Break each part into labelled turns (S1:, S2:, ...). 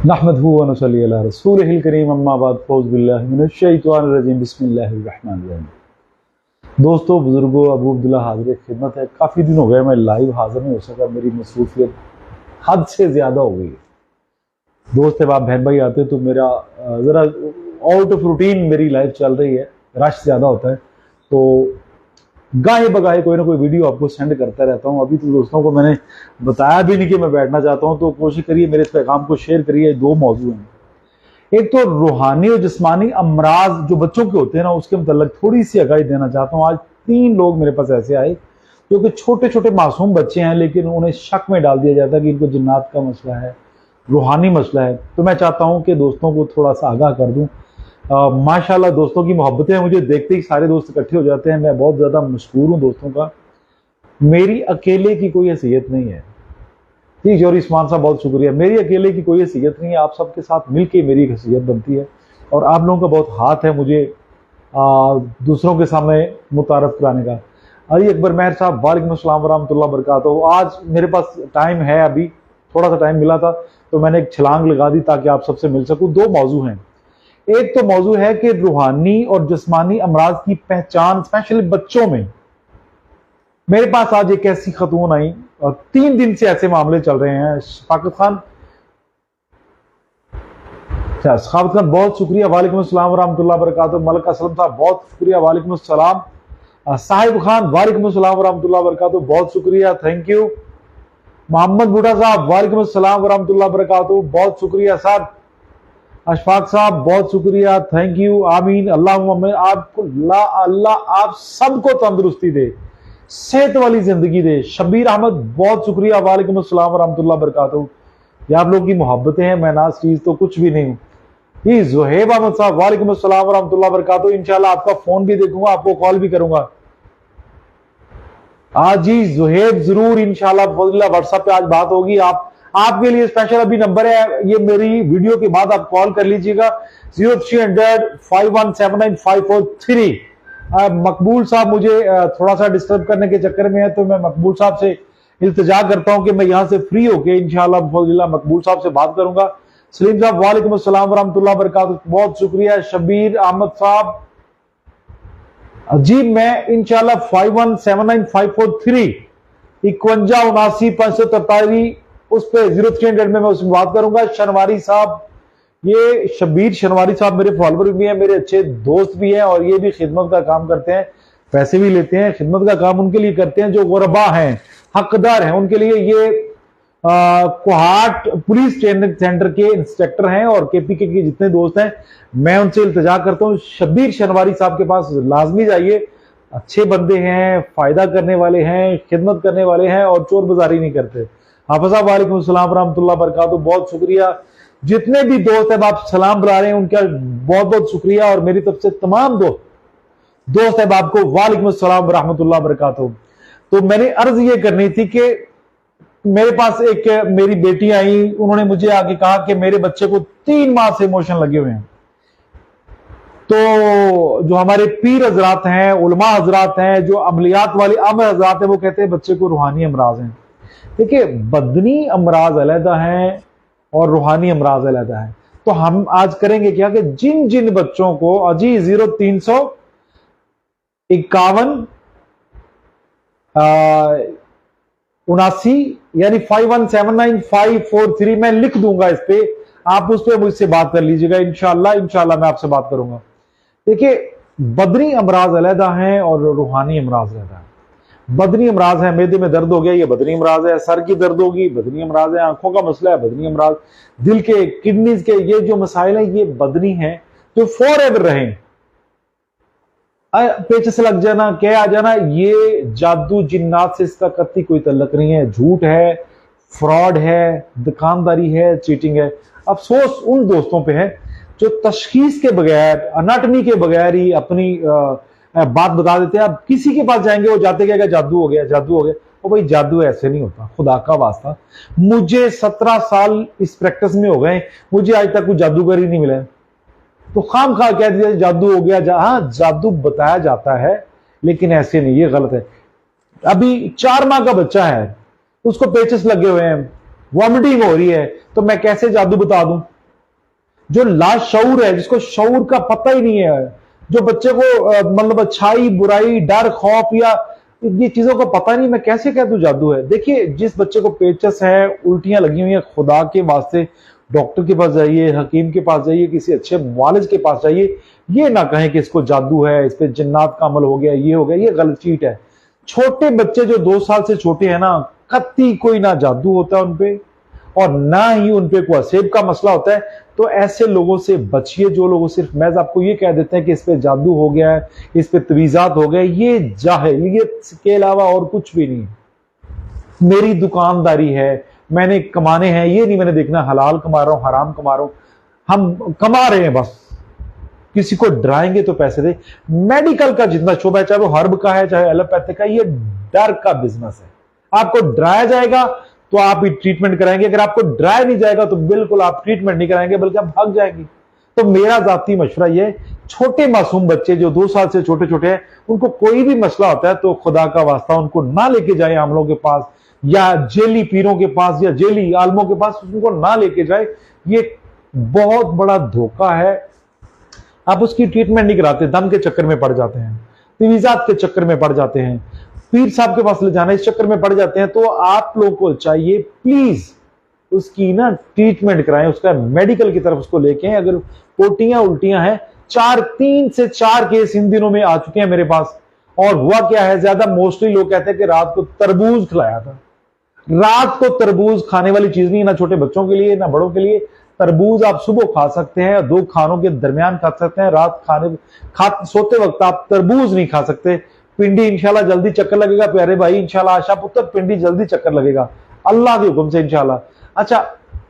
S1: नहमदहु व नसल्ली अला रसूलिहिल करीम अम्मा बाद फौज़ बिल्लाहि मिनश शैतानिर रजीम बिस्मिल्लाहिर रहमानिर रहीम। दोस्तों, बुजुर्गों, अबू अब्दुल्ला हाजिर खिदमत है। काफ़ी दिन हो गए मैं लाइव हाजिर नहीं हो सका, मेरी मसरूफियत हद से ज़्यादा हो गई है। दोस्त है, आप बहन भाई आते तो मेरा ज़रा आउट ऑफ रूटीन मेरी लाइफ चल रही है, रश ज़्यादा होता है तो गाहे बगाहे कोई ना कोई वीडियो आपको सेंड करता रहता हूँ। अभी तो दोस्तों को मैंने बताया भी नहीं कि मैं बैठना चाहता हूँ, तो कोशिश करिए मेरे इस पैगाम को शेयर करिए। दो मौजू हैं, एक तो रूहानी और जिस्मानी अमराज जो बच्चों के होते हैं ना, उसके मतलब थोड़ी सी आगाही देना चाहता हूँ। आज 3 लोग मेरे पास ऐसे आए जो कि छोटे छोटे मासूम बच्चे हैं, लेकिन उन्हें शक में डाल दिया जाता है कि इनको जिन्नात का मसला है, रूहानी मसला है। तो मैं चाहता हूँ कि दोस्तों को थोड़ा सा आगाह कर दूँ। माशाल्लाह दोस्तों की मोहब्बतें मुझे देखते ही सारे दोस्त इकट्ठे हो जाते हैं। मैं बहुत ज़्यादा मशकूर हूँ दोस्तों का। मेरी अकेले की कोई हैसियत नहीं है। ठीक है, और इस्मान साहब बहुत शुक्रिया। मेरी अकेले की कोई हैसियत नहीं है, आप सबके साथ मिलके मेरी एक हैसियत बनती है और आप लोगों का बहुत हाथ है मुझे दूसरों के सामने मुतारफ कराने का। अली अकबर महर साहब, वालेकुम अस्सलाम वरहमतुल्लाह वबरकातुहू। आज मेरे पास टाइम है, अभी थोड़ा सा टाइम मिला था तो मैंने एक छलांग लगा दी ताकि आप सबसे मिल सकूँ। 2 मौजू हैं। एक तो मौजू है कि रूहानी और जिस्मानी अमराज की पहचान स्पेशली बच्चों में। मेरे पास आज एक ऐसी खतून आई और 3 दिन से ऐसे मामले चल रहे हैं। सखावत खान बहुत शुक्रिया, वालेकुम अस्सलाम वरहमतुल्लाह वबरकातुहू। मलक असलम साहब बहुत शुक्रिया, वालेकुम अस्सलाम। साहिब खान वालेकुम अस्सलाम वरहमतुल्लाह वबरकातुहू, बहुत शुक्रिया, थैंक यू। मोहम्मद बूढ़ा साहब वालेकुम अस्सलाम वरहमतुल्लाह वबरकातुहू, बहुत शुक्रिया साहब। अशफाक साहब बहुत शुक्रिया, थैंक यू, आमीन। अल्लाह आपको अल्लाह आप सबको तंदुरुस्ती दे, सेहत वाली जिंदगी दे। शबीर अहमद बहुत शुक्रिया, वालेकुम अस्सलाम वरहमतुल्लाह वबरकातुहू। ये आप लोगों की मोहब्बतें हैं, मैं नाज चीज तो कुछ भी नहीं हूँ। जी जुहेब अहमद साहब वालेकुम अस्सलाम वरहमतुल्लाह वबरकातुहू। इंशाल्लाह आपका फोन भी देखूंगा, आपको कॉल भी करूंगा आज। जी जुहेब जरूर इंशाल्लाह व्हाट्सएप पे आज बात होगी। आपके लिए स्पेशल अभी नंबर है, ये मेरी वीडियो के बाद आप कॉल कर लीजिएगा 0300 5179 543। मकबूल साहब मुझे थोड़ा सा डिस्टर्ब करने के चक्कर में है, तो मैं मकबूल साहब से इल्तिजा करता हूं कि मैं यहां से फ्री होके इंशाल्लाह मकबूल साहब से बात करूंगा। सलीम साहब वालेकुम अस्सलाम वरहमतुल्लाह वबरकातुहू, बहुत शुक्रिया। शबीर अहमद साहब जी, मैं इंशाल्लाह 5179 543 5179 543 उस पे 0300 में मैं उसमें बात करूंगा। शनवारी साहब, ये शबीर शनवारी साहब मेरे फॉलोवर भी हैं, मेरे अच्छे दोस्त भी हैं और ये भी खिदमत का काम करते हैं, पैसे भी लेते हैं। खिदमत का काम उनके लिए करते हैं जो गुरबा हैं, हकदार हैं, उनके लिए ये कोहाट पुलिस ट्रेनिंग सेंटर के इंस्ट्रक्टर हैं और केपीके के जितने दोस्त हैं, मैं उनसे इल्तिजा करता हूँ शबीर शनवारी साहब के पास लाजमी जाइए। अच्छे बंदे हैं, फायदा करने वाले हैं, खिदमत करने वाले हैं और चोर बाजारी नहीं करते। हाफिज साहब वालेकुम अस्सलाम वरहमतुल्लाह वबरकातुहू, बहुत शुक्रिया। जितने भी दोस्त हैं आप सलाम बुला रहे हैं उनका बहुत बहुत शुक्रिया और मेरी तरफ से तमाम दोस्त हैं आपको वालेकुम अस्सलाम वरहमतुल्लाह वबरकातुहू। तो मैंने अर्ज ये करनी थी कि मेरे पास एक मेरी बेटी आई, उन्होंने मुझे आके कहा कि मेरे बच्चे को 3 माह से इमोशन लगे हुए हैं। तो जो हमारे पीर हजरात हैं, उलमा हजरात हैं, जो अमलियात वाले आमर हजरात हैं, वो कहते हैं बच्चे को रूहानी अमराज हैं। देखिए, बदनी अमराज अलहदा हैं और रूहानी अमराज अलहदा है। तो हम आज करेंगे क्या कि जिन जिन बच्चों को अजी 0351 79 यानी 5179 543 मैं लिख दूंगा इस पे, आप उस पे मुझसे बात कर लीजिएगा। इंशाल्लाह मैं आपसे बात करूंगा। देखिए, बदनी अमराज अलहदा हैं और रूहानी अमराज अलहदा है। बदनी अमराज है, मैदे में दर्द हो गया, ये बदनी अमराज है। सर की दर्द होगी, बदनी अमराज है। आंखों का मसला है, बदनी अमराज। दिल के, किडनीज के, ये जो मसाइल है ये बदनी है जो फॉरएवर रहें। पेचस लग जाना, क्या आ जाना, ये जादू जिन्नात से इसका कतई कोई तल्लक नहीं है। झूठ है, फ्रॉड है, दुकानदारी है, चीटिंग है। अफसोस उन दोस्तों पे है जो तशखीस के बगैर, अनाटमी के बगैर ही अपनी बात बता देते हैं। अब किसी के पास जाएंगे वो जाते क्या जादू हो गया, जादू हो गया। और भाई जादू ऐसे नहीं होता, खुदा का वास्ता। मुझे 17 साल इस प्रैक्टिस में हो गए, मुझे आज तक कोई जादूगर ही नहीं मिला। तो खाम खा कह दिया जादू हो गया। हाँ, जादू बताया जाता है लेकिन ऐसे नहीं, ये गलत है। अभी 4 माह का बच्चा है, उसको पेचेस लगे हुए हैं, वॉमिटिंग हो रही है, तो मैं कैसे जादू बता दूं? जो लाशऊर है, जिसको शऊर का पता ही नहीं है, जो बच्चे को मतलब अच्छाई बुराई डर खौफ या ये चीजों को पता नहीं, मैं कैसे कह दूं जादू है। देखिए जिस बच्चे को पेचस है, उल्टियां लगी हुई हैं, खुदा के वास्ते डॉक्टर के पास जाइए, हकीम के पास जाइए, किसी अच्छे मुआलिज के पास जाइए। ये ना कहें कि इसको जादू है, इस पे जिन्नात का अमल हो गया, ये हो गया, ये गलत चीट है। छोटे बच्चे जो 2 साल से छोटे हैं ना, कत्ती कोई ना जादू होता है उनपे और ना ही उनपे कोई असेब का मसला होता है। तो ऐसे लोगों से बचिए, जो लोगों सिर्फ महज आपको ये कह देते हैं कि इस पे जादू हो गया है, इस पे तवीज़ात हो गए। ये जाहिलियत के अलावा और कुछ भी नहीं। मेरी दुकानदारी है, मैंने कमाने हैं, ये नहीं मैंने देखना हलाल कमा रहा हूं हराम कमा रहा हूं, हम कमा रहे हैं बस। किसी को डराएंगे तो पैसे दे। मेडिकल का जितना शोबा है, चाहे वो हर्ब का है चाहे एलोपैथिक का, ये डर का बिजनेस है। आपको डराया जाएगा तो आप ही ट्रीटमेंट कराएंगे, अगर आपको डराया नहीं जाएगा तो बिल्कुल आप ट्रीटमेंट नहीं कराएंगे, बल्कि आप भाग जाएंगे। तो मेरा जाती मशवरा ये, छोटे मासूम बच्चे जो 2 साल से छोटे छोटे हैं, उनको कोई भी मसला होता है तो खुदा का वास्ता उनको ना लेके जाए आमलों के पास या जेली पीरों के पास या जेली आलमों के पास, उनको ना लेके जाए। ये बहुत बड़ा धोखा है। आप उसकी ट्रीटमेंट नहीं कराते, दम के चक्कर में पड़ जाते हैं, तवीज़ात के चक्कर में पड़ जाते हैं, पीर साहब के पास ले जाना इस चक्कर में पड़ जाते हैं। तो आप लोगों को चाहिए प्लीज उसकी ना ट्रीटमेंट कराएं, उसका मेडिकल की तरफ उसको लेके। अगर पोटियां उल्टियां हैं, 3 से 4 केस इन दिनों में आ चुके हैं मेरे पास। और हुआ क्या है, ज्यादा मोस्टली लोग कहते हैं कि रात को तरबूज खिलाया था। रात को तरबूज खाने वाली चीज नहीं, ना छोटे बच्चों के लिए ना बड़ों के लिए। तरबूज आप सुबह खा सकते हैं, 2 खानों के दरमियान खा सकते हैं। रात सोते वक्त आप तरबूज नहीं खा सकते। पिंडी इंशाल्लाह जल्दी चक्कर लगेगा प्यारे भाई, इंशाल्लाह आशा पुत्र, पिंडी जल्दी चक्कर लगेगा अल्लाह के हुक्म से इंशाल्लाह। अच्छा,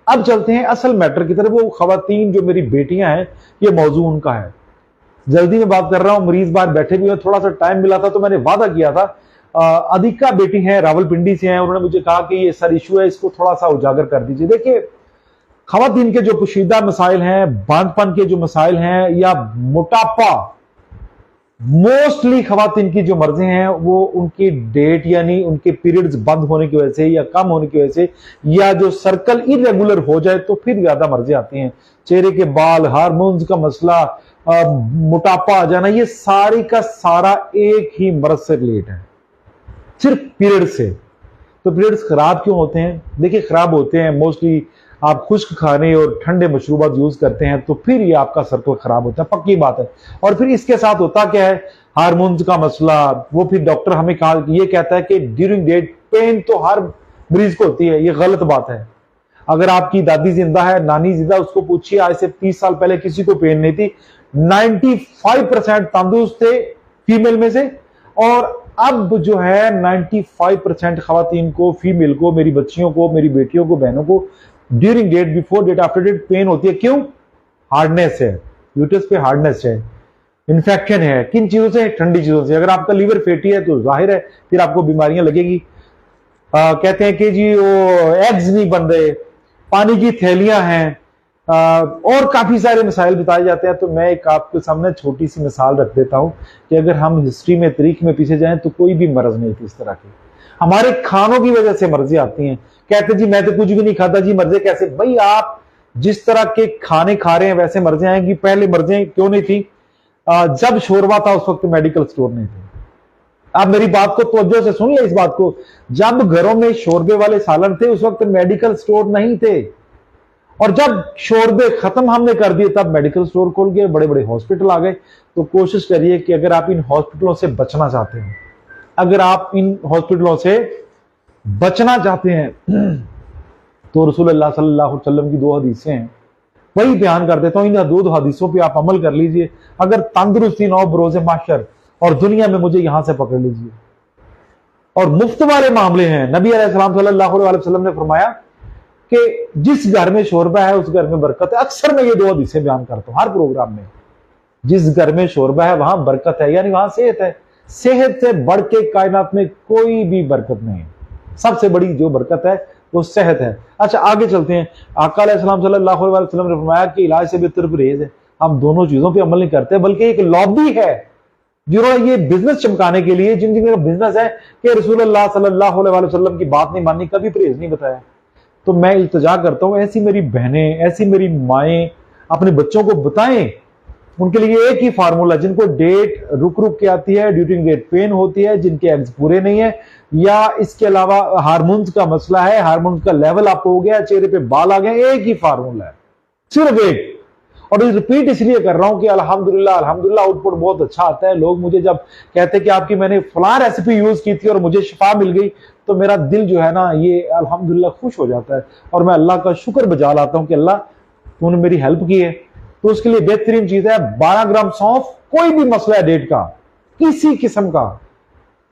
S1: अब चलते हैं असल मैटर की तरफ। वो खवातीन जो मेरी बेटियां हैं, ये मौजू उनका है। जल्दी में बात कर रहा हूं, मरीज बाहर बैठे भी हैं, थोड़ा सा टाइम मिला था तो मैंने वादा किया था। अधिका बेटी है, रावलपिंडी से हैं, उन्होंने मुझे कहा कि ये सर इशू है, इसको थोड़ा सा उजागर कर दीजिए। देखिए खवातीन के जो पोशीदा मसाइल हैं, बांझपन के जो मसाइल हैं या मोटापा, मोस्टली खवातीन की जो मर्जें हैं वो उनकी डेट यानी उनके पीरियड्स बंद होने की वजह से या कम होने की वजह से, या जो सर्कल इरेगुलर हो जाए तो फिर ज्यादा मर्जें आती हैं। चेहरे के बाल, हार्मोन्स का मसला, मोटापा आ जाना, ये सारी का सारा एक ही मर्ज से रिलेट है, सिर्फ पीरियड से। तो पीरियड्स खराब क्यों होते हैं? देखिए खराब होते हैं मोस्टली आप खुश्क खाने और ठंडे मशरूबात यूज करते हैं, तो फिर ये आपका सर्कल खराब होता है, पक्की बात है। और फिर इसके साथ होता क्या है, हार्मोन्स का मसला। वो फिर डॉक्टर हमें ये कहता है कि ड्यूरिंग डेट पेन तो हर मरीज को होती है, ये गलत बात है। अगर आपकी दादी जिंदा है, नानी जिंदा, उसको पूछिए आज से 30 साल पहले किसी को पेन नहीं थी। 95% तंदुरुस्त थे फीमेल में से, और अब जो है 95% खवातीन को, फीमेल को, मेरी बच्चियों को, मेरी बेटियों को, बहनों को during date, before date, after date pain होती है। क्यों? हार्डनेस है, यूट्रस पे हार्डनेस है, इन्फेक्शन है। किन चीजों से? ठंडी चीजों से। अगर आपका लीवर फैटी है तो जाहिर है फिर आपको बीमारियां लगेगी। कहते हैं कि जी वो एग्स नहीं बन रहे, पानी की थैलियां हैं, और काफी सारे मसाइल बताए जाते हैं। तो मैं एक आपके सामने छोटी सी मिसाल रख देता हूं कि अगर हम हिस्ट्री में, तारीख में पीछे जाएं तो कोई भी मर्ज नहीं थी इस तरह की। हमारे खानों की वजह से मर्जी आती हैं। कहते जी मैं तो कुछ भी नहीं खाता जी, मर्जे कैसे? भाई आप जिस तरह के खाने खा रहे हैं वैसे मर्जें आएंगी। पहले मर्जें क्यों नहीं थी? जब शोरबा था उस वक्त मेडिकल स्टोर नहीं थे। आप मेरी बात को तवज्जो से सुन ले इस बात को, जब घरों में शोरबे वाले सालन थे उस वक्त मेडिकल स्टोर नहीं थे। और जब शोरबे खत्म हमने कर दिए तब मेडिकल स्टोर खोल गए, बड़े बड़े हॉस्पिटल आ गए। तो कोशिश करिए कि अगर आप इन हॉस्पिटलों से बचना चाहते हैं, अगर आप इन हॉस्पिटलों से बचना चाहते हैं, तो रसूलुल्लाह सल्लल्लाहु अलैहि वसल्लम की 2 हदीसें हैं, वही बयान कर देता हूं। इन 2 हदीसों पे आप अमल कर लीजिए। अगर तंदुरुस्ती ना हो बरोज़े माशर और दुनिया में, मुझे यहां से पकड़ लीजिए। और मुफ्त वाले मामले हैं। नबी अलैहिस्सलाम सल्लल्लाहु अलैहि वसल्लम ने फरमाया कि जिस घर में शोरबा है उस घर में बरकत है। अक्सर मैं ये 2 हदीसें बयान करता हूं हर प्रोग्राम में। जिस घर में शोरबा है वहां बरकत है, यानी वहां सेहत है। सेहत से बढ़ के कायनात में कोई भी बरकत नहीं है। सबसे बड़ी जो बरकत है वो सेहत है। अच्छा आगे चलते हैं। आका अलैहिस्सलाम सल्लल्लाहु अलैहि वसल्लम ने फरमाया कि इलाज से बेहतर परहेज है। हम दोनों चीजों पे अमल नहीं करते, बल्कि एक लॉबी है जिन्होंने ये बिजनेस चमकाने के लिए, जिनका बिजनेस है कि रसूलुल्लाह सल्लल्लाहु अलैहि वसल्लम की बात नहीं माननी, कभी परहेज नहीं बताया। तो मैं इल्तिजा करता हूं, ऐसी मेरी बहनें, ऐसी मेरी माएं, अपने बच्चों को बताएं। उनके लिए एक ही फार्मूला, जिनको डेट रुक रुक के आती है, ड्यूरिंग डेट पेन होती है, जिनके एग्स पूरे नहीं है, या इसके अलावा हार्मोन्स का मसला है, हार्मोन्स का लेवल अप हो गया, चेहरे पे बाल आ गए, एक ही फार्मूला है, सिर्फ एक। और रिपीट इसलिए कर रहा हूं कि अल्हम्दुलिल्लाह अल्हम्दुलिल्लाह आउटपुट बहुत अच्छा आता है। लोग मुझे जब कहते हैं कि आपकी मैंने फलां रेसिपी यूज की थी और मुझे शिफा मिल गई, तो मेरा दिल जो है ना ये अल्हम्दुलिल्लाह खुश हो जाता है और मैं अल्लाह का शुक्र बजा लाता हूं कि अल्लाह तूने मेरी हेल्प की है। तो उसके लिए बेहतरीन चीज है 12 ग्राम सौंफ। कोई भी मसला है डेट का, किसी किस्म का,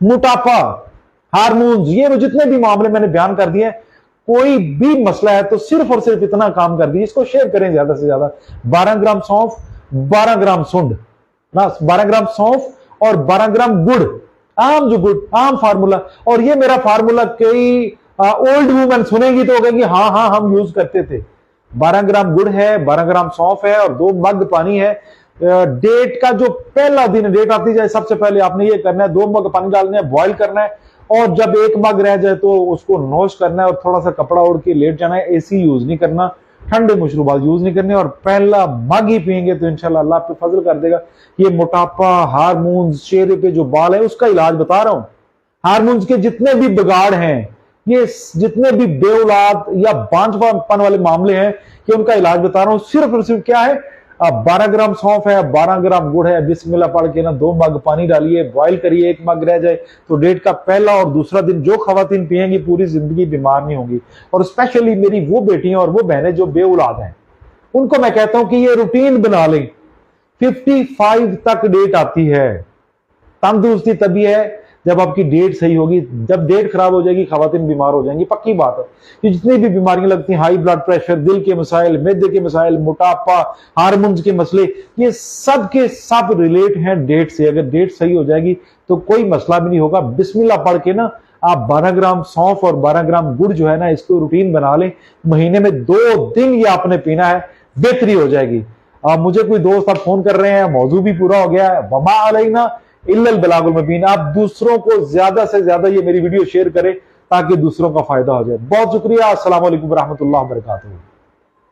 S1: मोटापा, हार्मोन्स, ये वो जितने भी मामले मैंने बयान कर दिए, कोई भी मसला है तो सिर्फ और सिर्फ इतना काम कर दिए, इसको शेयर करें ज्यादा से ज्यादा। 12 ग्राम सौंफ, 12 ग्राम सुंड ना, 12 ग्राम सौंफ और 12 ग्राम गुड़, आम जो गुड़, आम फार्मूला। और ये मेरा फार्मूला कई ओल्ड वुमेन सुनेंगी तो कहेंगी हाँ हाँ हम यूज करते थे। 12 ग्राम गुड़ है, 12 ग्राम सौंफ है और 2 मग पानी है। डेट का जो पहला दिन डेट आती जाए, सबसे पहले आपने ये करना है, 2 मग पानी डालने हैं, बॉईल करना है, और जब 1 मग रह जाए तो उसको नोश करना है और थोड़ा सा कपड़ा ओढ़ के लेट जाना है। एसी यूज नहीं करना, ठंडे मशरूबात यूज नहीं करने, और पहला मग ही पिएंगे तो इंशाल्लाह अल्लाह पे फजल कर देगा। ये मोटापा, हार्मोन्स, चेहरे पे जो बाल है, उसका इलाज बता रहा हूं। हार्मोन्स के जितने भी बिगाड़ हैं, ये जितने भी बेऔलाद या बांझपन वाले मामले हैं, कि उनका इलाज बता रहा हूं। सिर्फ और सिर्फ क्या है, 12 ग्राम सौंफ है, 12 ग्राम गुड़ है, बिस्मिल्लाह पढ़ के ना 2 मग पानी डालिए, बॉईल करिए, 1 मग रह जाए तो डेट का पहला और दूसरा दिन जो खवातीन पिएंगी पूरी जिंदगी बीमार नहीं होंगी। और स्पेशली मेरी वो बेटियां और वो बहनें जो बेऔलाद हैं, उनको मैं कहता हूं कि ये रूटीन बना लें। 55 तक डेट आती है। तंदुरुस्ती तभी है जब आपकी डेट सही होगी। जब डेट खराब हो जाएगी, खवातीन बीमार हो जाएंगी, पक्की बात है। कि जितनी भी बीमारियां लगती हैं, हाई ब्लड प्रेशर, दिल के मसाइल, मैदे के मसाइल, मोटापा, हार्मोन्स के मसले, ये सब के सब रिलेट हैं डेट से। अगर डेट सही हो जाएगी तो कोई मसला भी नहीं होगा। बिस्मिल्लाह पढ़ के ना आप 12 ग्राम सौंफ और 12 ग्राम गुड़ जो है ना, इसको रूटीन बना लें। महीने में 2 दिन ये आपने पीना है, बेहतरी हो जाएगी। मुझे कोई दोस्त आप फोन कर रहे हैं, मौजू भी पूरा हो गया है, वमा अलैना इल्लल बलागुल मुबीन। आप दूसरों को ज्यादा से ज्यादा ये मेरी वीडियो शेयर करें ताकि दूसरों का फायदा हो जाए। बहुत शुक्रिया। अस्सलाम वालेकुम रहमतुल्लाहि व बरकातुहू।